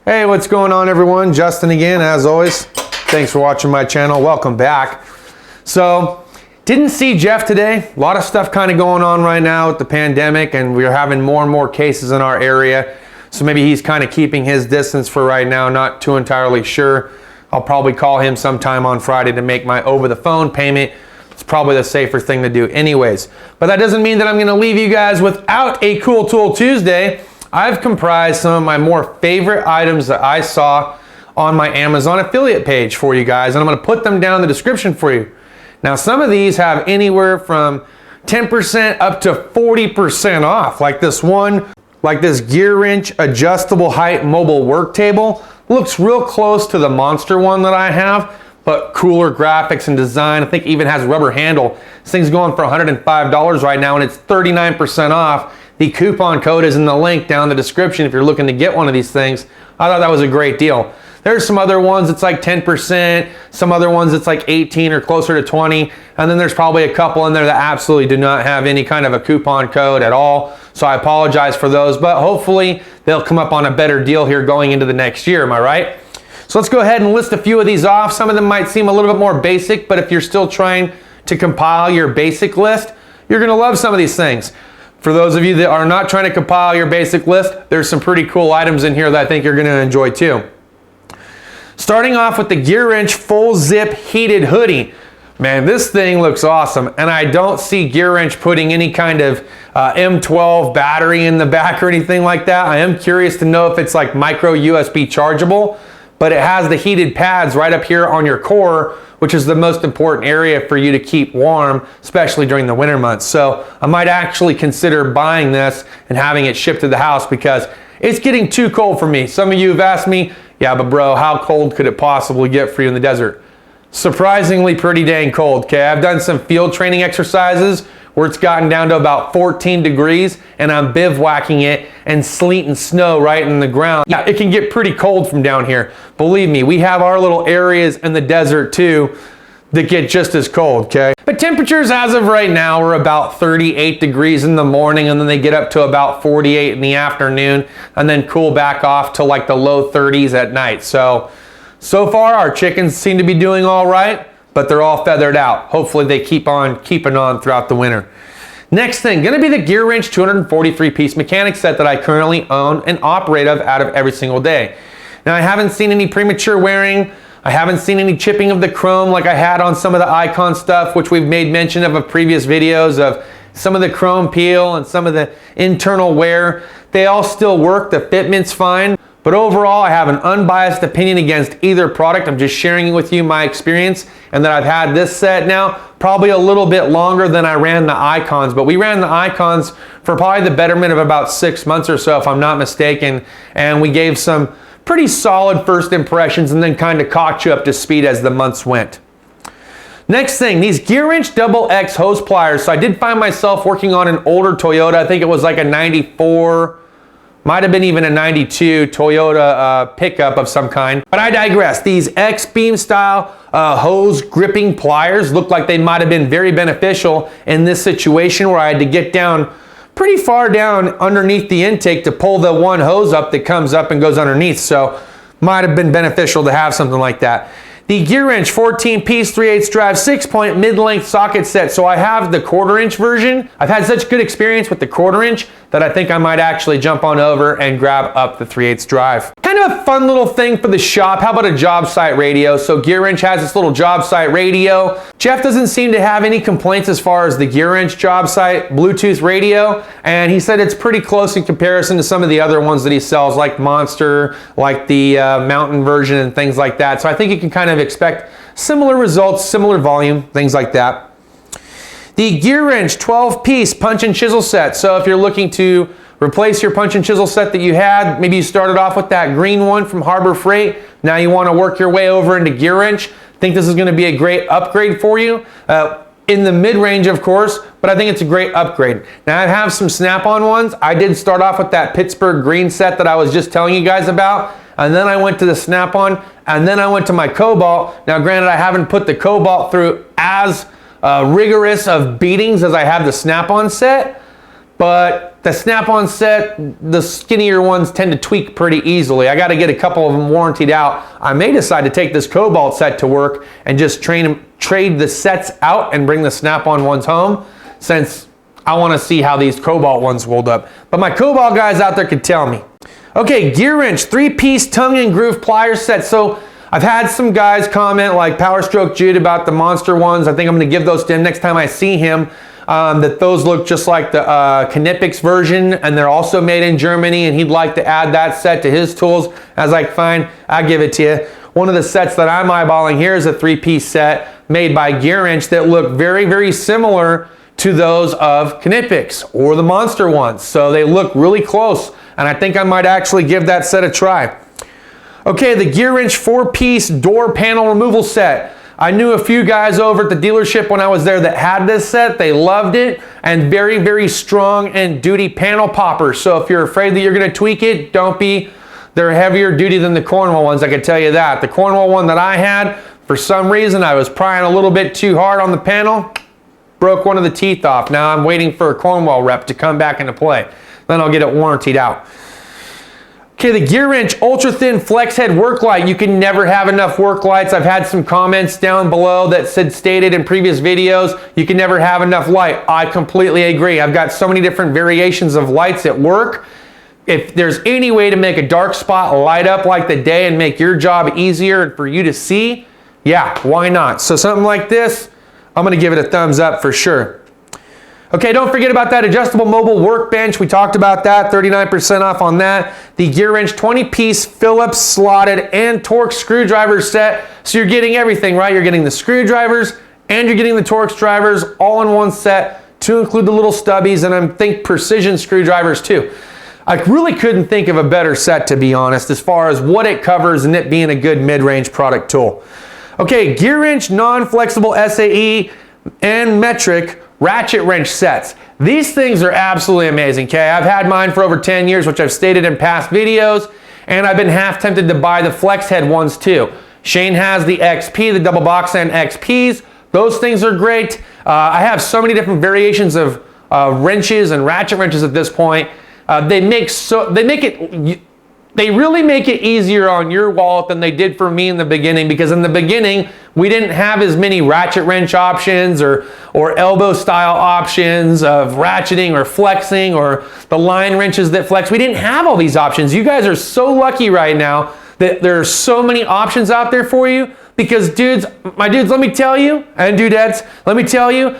Hey, what's going on everyone? Justin again, as always. Thanks for watching my channel. Welcome back. So, didn't see Jeff today. A lot of stuff kind of going on right now with the pandemic, and we're having more and more cases in our area. So maybe he's kind of keeping his distance for right now, not too entirely sure. I'll probably call him sometime on Friday to make my over-the-phone payment. It's probably the safer thing to do anyways. But that doesn't mean that I'm gonna leave you guys without a Cool Tool Tuesday. I've comprised some of my more favorite items that I saw on my Amazon affiliate page for you guys, and I'm gonna put them down in the description for you. Now, some of these have anywhere from 10% up to 40% off, like this one, like this Gearwrench adjustable height mobile work table. Looks real close to the monster one that I have, but cooler graphics and design. I think even has a rubber handle. This thing's going for $105 right now, and it's 39% off. The coupon code is in the link down in the description if you're looking to get one of these things. I thought that was a great deal. There's some other ones that's like 10%, some other ones that's like 18 or closer to 20, and then there's probably a couple in there that absolutely do not have any kind of a coupon code at all. So I apologize for those, but hopefully they'll come up on a better deal here going into the next year, am I right? So let's go ahead and list a few of these off. Some of them might seem a little bit more basic, but if you're still trying to compile your basic list, you're gonna love some of these things. For those of you that are not trying to compile your basic list, there's some pretty cool items in here that I think you're gonna enjoy too. Starting off with the Gearwrench full zip heated hoodie. Man, this thing looks awesome, and I don't see Gearwrench putting any kind of M12 battery in the back or anything like that. I am curious to know if it's like micro USB chargeable, but it has the heated pads right up here on your core, which is the most important area for you to keep warm, especially during the winter months. So I might actually consider buying this and having it shipped to the house because it's getting too cold for me. Some of you have asked me, yeah, but bro, how cold could it possibly get for you in the desert? Surprisingly pretty dang cold, okay? I've done some field training exercises where it's gotten down to about 14 degrees and I'm bivouacking it and sleet and snow right in the ground. Yeah, it can get pretty cold from down here. Believe me, we have our little areas in the desert too that get just as cold, okay? But temperatures as of right now are about 38 degrees in the morning, and then they get up to about 48 in the afternoon and then cool back off to like the low 30s at night. So far our chickens seem to be doing all right, but they're all feathered out. Hopefully they keep on keeping on throughout the winter. Next thing, gonna be the Gearwrench 243 piece mechanic set that I currently own and operate out of every single day. Now I haven't seen any premature wearing. I haven't seen any chipping of the chrome like I had on some of the Icon stuff, which we've made mention of previous videos of some of the chrome peel and some of the internal wear. They all still work, the fitment's fine. But overall, I have an unbiased opinion against either product. I'm just sharing with you my experience, and that I've had this set now probably a little bit longer than I ran the Icons, but we ran the Icons for probably the betterment of about 6 months or so, if I'm not mistaken, and we gave some pretty solid first impressions and then kind of caught you up to speed as the months went. Next thing, these Gearwrench XX hose pliers. So I did find myself working on an older Toyota. I think it was like a 94, might have been even a 92 Toyota pickup of some kind. But I digress. These X-beam style hose gripping pliers look like they might have been very beneficial in this situation where I had to get down pretty far down underneath the intake to pull the one hose up that comes up and goes underneath. So might have been beneficial to have something like that. The Gearwrench 14-piece 3/8 drive 6-point mid-length socket set. So I have the 1/4-inch version. I've had such good experience with the 1/4-inch that I think I might actually jump on over and grab up the 3/8 drive. Kind of a fun little thing for the shop. How about a Jobsite radio? So Gearwrench has this little Jobsite radio. Jeff doesn't seem to have any complaints as far as the Gearwrench Jobsite Bluetooth radio, and he said it's pretty close in comparison to some of the other ones that he sells, like Monster, like the Mountain version and things like that. So I think you can kind of expect similar results, similar volume, things like that. The Gearwrench 12-piece punch and chisel set. So if you're looking to replace your punch and chisel set that you had, maybe you started off with that green one from Harbor Freight, now you want to work your way over into Gearwrench, think this is going to be a great upgrade for you. In the mid-range, of course, but I think it's a great upgrade. Now I have some snap-on ones. I did start off with that Pittsburgh green set that I was just telling you guys about, and then I went to the snap-on, and then I went to my Cobalt. Now granted, I haven't put the Cobalt through as rigorous of beatings as I have the snap-on set, but the Snap-on set, the skinnier ones tend to tweak pretty easily. I got to get a couple of them warrantied out. I may decide to take this Cobalt set to work and just trade the sets out and bring the Snap-on ones home, since I want to see how these Cobalt ones hold up. But my Cobalt guys out there could tell me. Okay, Gearwrench 3-piece tongue and groove plier set. So I've had some guys comment, like Power Stroke Jude, about the monster ones. I think I'm going to give those to him next time I see him. That those look just like the Knipex version, and they're also made in Germany, and he'd like to add that set to his tools. I was like, fine, I'll give it to you. One of the sets that I'm eyeballing here is a 3-piece set made by Gearwrench that look very, very similar to those of Knipex or the monster ones. So they look really close, and I think I might actually give that set a try. Okay, the Gearwrench 4-piece door panel removal set. I knew a few guys over at the dealership when I was there that had this set. They loved it, and very, very strong and duty panel poppers. So if you're afraid that you're going to tweak it, don't be. They're heavier duty than the Cornwall ones, I can tell you that. The Cornwall one that I had, for some reason, I was prying a little bit too hard on the panel, broke one of the teeth off. Now I'm waiting for a Cornwall rep to come back into play. Then I'll get it warrantied out. Okay, the Gearwrench ultra thin flex head work light. You can never have enough work lights. I've had some comments down below that stated in previous videos, you can never have enough light. I completely agree. I've got so many different variations of lights at work. If there's any way to make a dark spot light up like the day and make your job easier and for you to see, yeah, why not? So something like this, I'm gonna give it a thumbs up for sure. Okay, don't forget about that adjustable mobile workbench. We talked about that, 39% off on that. The Gearwrench 20-piece Phillips slotted and Torx screwdriver set. So you're getting everything, right? You're getting the screwdrivers and you're getting the Torx drivers all in one set, to include the little stubbies, and I think precision screwdrivers too. I really couldn't think of a better set, to be honest, as far as what it covers and it being a good mid-range product tool. Okay, Gearwrench non-flexible SAE and metric ratchet wrench sets. These things are absolutely amazing, okay? I've had mine for over 10 years, which I've stated in past videos, and I've been half tempted to buy the flex head ones too. Shane has the XP, the double box end XPs. Those things are great. I have so many different variations of wrenches and ratchet wrenches at this point. They really make it easier on your wallet than they did for me in the beginning, because in the beginning, we didn't have as many ratchet wrench options or elbow style options of ratcheting or flexing, or the line wrenches that flex. We didn't have all these options. You guys are so lucky right now that there are so many options out there for you, because my dudes, let me tell you, and dudettes, let me tell you,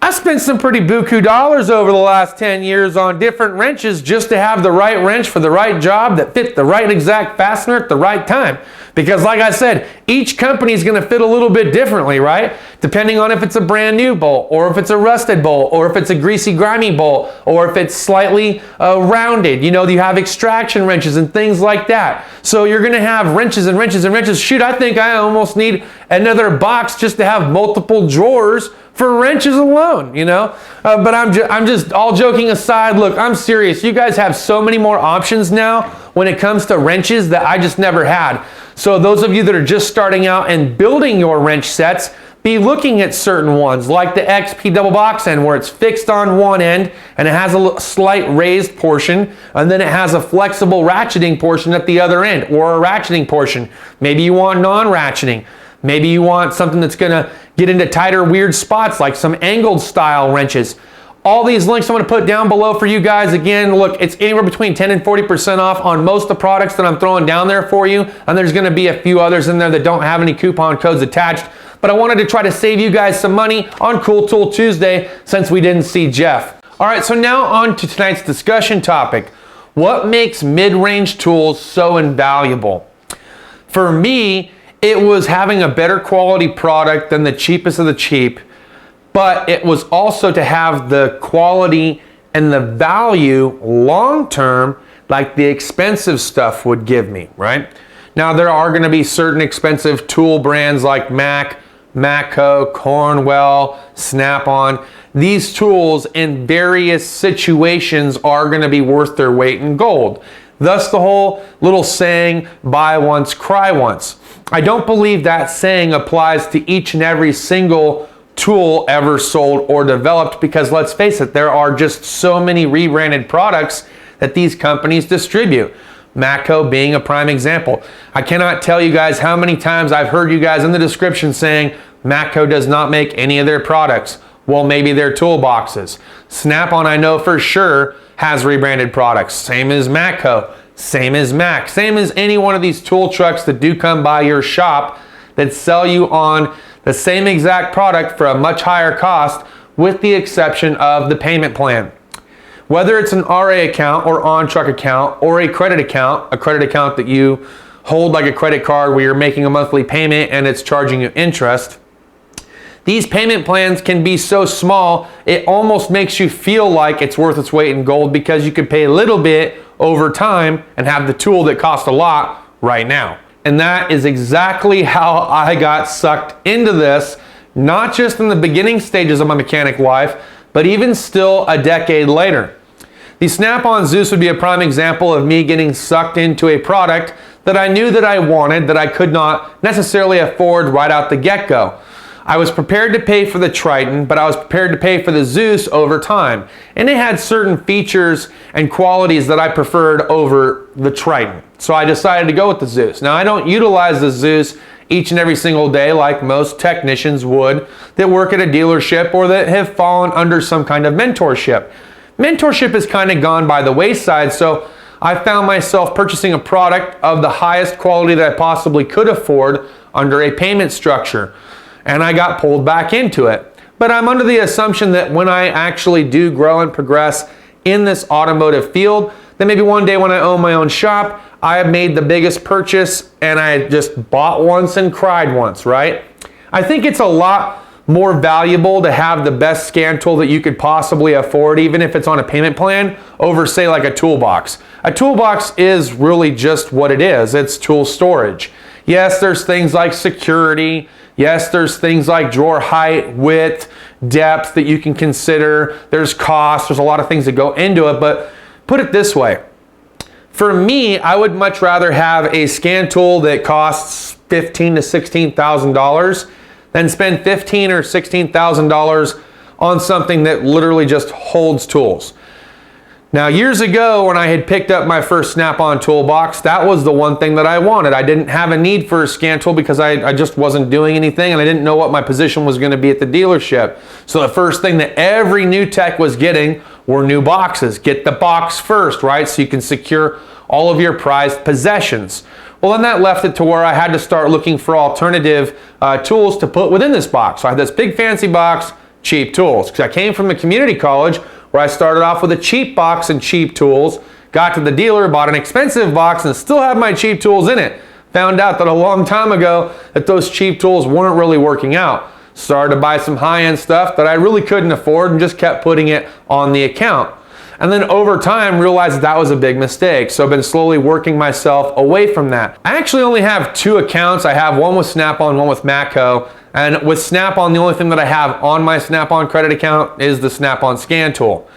I spent some pretty buku dollars over the last 10 years on different wrenches just to have the right wrench for the right job that fit the right exact fastener at the right time. Because like I said, each company is going to fit a little bit differently, right? Depending on if it's a brand new bolt, or if it's a rusted bolt, or if it's a greasy, grimy bolt, or if it's slightly rounded. You know, you have extraction wrenches and things like that. So you're going to have wrenches and wrenches and wrenches. Shoot, I think I almost need another box just to have multiple drawers for wrenches alone, you know? But I'm just all joking aside. Look, I'm serious. You guys have so many more options now when it comes to wrenches that I just never had. So those of you that are just starting out and building your wrench sets, be looking at certain ones like the XP double box end, where it's fixed on one end and it has a slight raised portion, and then it has a flexible ratcheting portion at the other end, or a ratcheting portion. Maybe you want non-ratcheting. Maybe you want something that's gonna get into tighter, weird spots, like some angled style wrenches. All these links I'm going to put down below for you guys. Again, look, it's anywhere between 10 and 40% off on most of the products that I'm throwing down there for you. And there's going to be a few others in there that don't have any coupon codes attached. But I wanted to try to save you guys some money on Cool Tool Tuesday since we didn't see Jeff. All right, so now on to tonight's discussion topic. What makes mid-range tools so invaluable? For me, it was having a better quality product than the cheapest of the cheap. But it was also to have the quality and the value long-term like the expensive stuff would give me, right? Now, there are going to be certain expensive tool brands like Mac, Matco, Cornwell, Snap-on. These tools in various situations are going to be worth their weight in gold. Thus the whole little saying, buy once, cry once. I don't believe that saying applies to each and every single tool ever sold or developed, because let's face it, there are just so many rebranded products that these companies distribute. Matco being a prime example. I cannot tell you guys how many times I've heard you guys in the description saying Matco does not make any of their products. Well, maybe their toolboxes. Snap-on, I know for sure, has rebranded products. Same as Matco, same as Mac, same as any one of these tool trucks that do come by your shop that sell you on the same exact product for a much higher cost, with the exception of the payment plan. Whether it's an RA account or on-truck account or a credit account that you hold like a credit card where you're making a monthly payment and it's charging you interest, these payment plans can be so small, it almost makes you feel like it's worth its weight in gold, because you could pay a little bit over time and have the tool that costs a lot right now. And that is exactly how I got sucked into this, not just in the beginning stages of my mechanic life, but even still a decade later. The Snap-on Zeus would be a prime example of me getting sucked into a product that I knew that I wanted, that I could not necessarily afford right out the get-go. I was prepared to pay for the Triton, but I was prepared to pay for the Zeus over time. And it had certain features and qualities that I preferred over the Triton. So I decided to go with the Zeus. Now, I don't utilize the Zeus each and every single day like most technicians would that work at a dealership or that have fallen under some kind of mentorship. Mentorship has kind of gone by the wayside, so I found myself purchasing a product of the highest quality that I possibly could afford under a payment structure. And I got pulled back into it. But I'm under the assumption that when I actually do grow and progress in this automotive field, then maybe one day when I own my own shop, I have made the biggest purchase and I just bought once and cried once, right? I think it's a lot more valuable to have the best scan tool that you could possibly afford, even if it's on a payment plan, over say like a toolbox. A toolbox is really just what it is. It's tool storage. Yes, there's things like security. Yes, there's things like drawer height, width, depth that you can consider. There's cost. There's a lot of things that go into it, but put it this way. For me, I would much rather have a scan tool that costs $15,000 to $16,000 than spend $15,000 or $16,000 on something that literally just holds tools. Now, years ago, when I had picked up my first Snap-on toolbox, that was the one thing that I wanted. I didn't have a need for a scan tool because I just wasn't doing anything and I didn't know what my position was going to be at the dealership. So the first thing that every new tech was getting were new boxes. Get the box first, right? So you can secure all of your prized possessions. Well, then that left it to where I had to start looking for alternative tools to put within this box. So I had this big fancy box, cheap tools. Because I came from a community college where I started off with a cheap box and cheap tools, got to the dealer, bought an expensive box, and still had my cheap tools in it. Found out that a long time ago that those cheap tools weren't really working out. Started to buy some high-end stuff that I really couldn't afford and just kept putting it on the account. And then over time realized that was a big mistake. So I've been slowly working myself away from that. I actually only have two accounts. I have one with Snap-on, one with Matco. And with Snap-on, the only thing that I have on my Snap-on credit account is the Snap-on scan tool.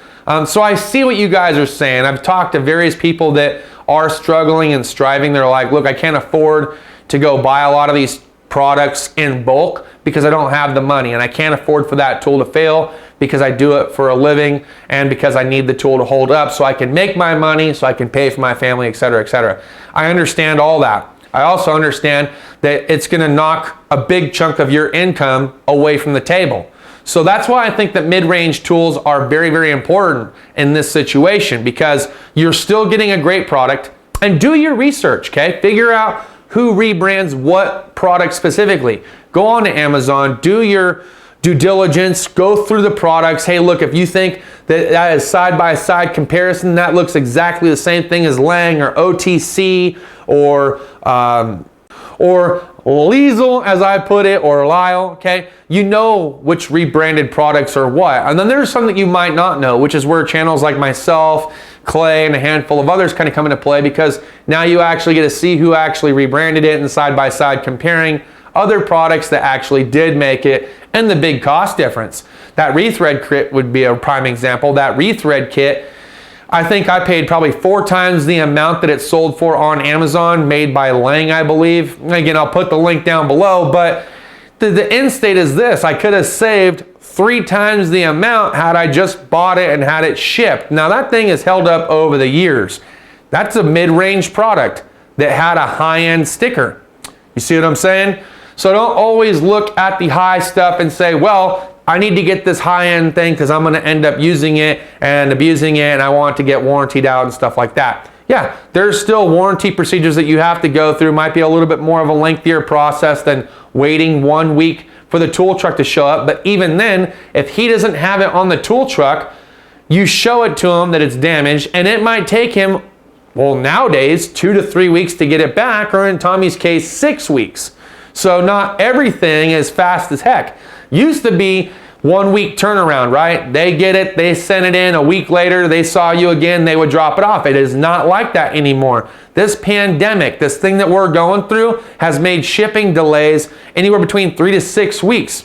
So I see what you guys are saying. I've talked to various people that are struggling and striving. They're like, look, I can't afford to go buy a lot of these products in bulk because I don't have the money, and I can't afford for that tool to fail because I do it for a living and because I need the tool to hold up so I can make my money, so I can pay for my family, etc., etc. I understand all that. I also understand that it's going to knock a big chunk of your income away from the table. So that's why I think that mid-range tools are very, very important in this situation, because you're still getting a great product. And do your research, okay? Figure out who rebrands what product specifically. Go on to Amazon, do your due diligence, go through the products. Hey, look, if you think that is side-by-side comparison, that looks exactly the same thing as Lang or OTC or Liesel, as I put it, or Lyle, okay? You know which rebranded products are what. And then there's some that you might not know, which is where channels like myself, Clay, and a handful of others kind of come into play, because now you actually get to see who actually rebranded it and side-by-side comparing other products that actually did make it and the big cost difference. That rethread kit would be a prime example. That rethread kit, I think I paid probably 4 times the amount that it sold for on Amazon, made by Lang, I believe. Again, I'll put the link down below, but the end state is this: I could have saved 3 times the amount had I just bought it and had it shipped. Now that thing is held up over the years. That's a mid-range product that had a high-end sticker. You see what I'm saying? So don't always look at the high stuff and say, well, I need to get this high-end thing because I'm going to end up using it and abusing it and I want to get warrantied out and stuff like that. Yeah, there's still warranty procedures that you have to go through. Might be a little bit more of a lengthier process than waiting 1 week for the tool truck to show up. But even then, if he doesn't have it on the tool truck, you show it to him that it's damaged, and it might take him, well, nowadays, 2 to 3 weeks to get it back, or in Tommy's case, 6 weeks. So not everything is fast as heck. Used to be 1 week turnaround, right? They get it, they send it in, a week later, they saw you again, they would drop it off. It is not like that anymore. This pandemic, this thing that we're going through, has made shipping delays anywhere between 3 to 6 weeks.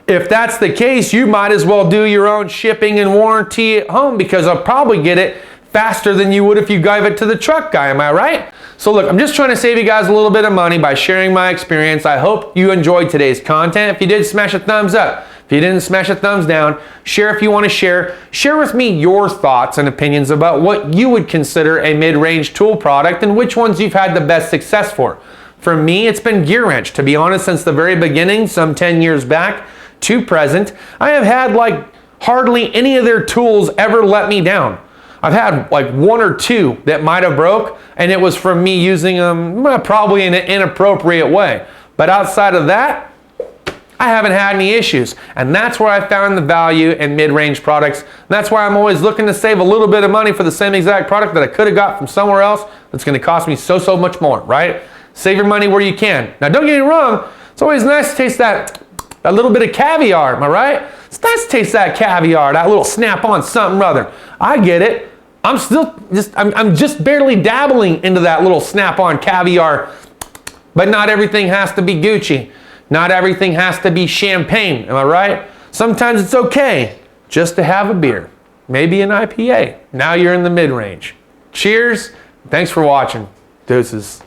If that's the case, you might as well do your own shipping and warranty at home, because I'll probably get it faster than you would if you gave it to the truck guy, am I right? So look, I'm just trying to save you guys a little bit of money by sharing my experience. I hope you enjoyed today's content. If you did, smash a thumbs up. If you didn't, smash a thumbs down. Share if you want to share. Share with me your thoughts and opinions about what you would consider a mid-range tool product and which ones you've had the best success for. For me, it's been Gearwrench. To be honest, since the very beginning, some 10 years back to present, I have had like hardly any of their tools ever let me down. I've had like 1 or 2 that might have broke, and it was from me using them probably in an inappropriate way. But outside of that, I haven't had any issues. And that's where I found the value in mid-range products. And that's why I'm always looking to save a little bit of money for the same exact product that I could have got from somewhere else that's going to cost me so much more, right? Save your money where you can. Now don't get me wrong, it's always nice to taste that little bit of caviar, am I right? It's nice to taste that caviar, that little snap-on something or other. I get it. I'm just barely dabbling into that little snap-on caviar, but not everything has to be Gucci. Not everything has to be champagne, am I right? Sometimes it's okay just to have a beer, maybe an IPA. Now you're in the mid-range. Cheers, thanks for watching. Deuces.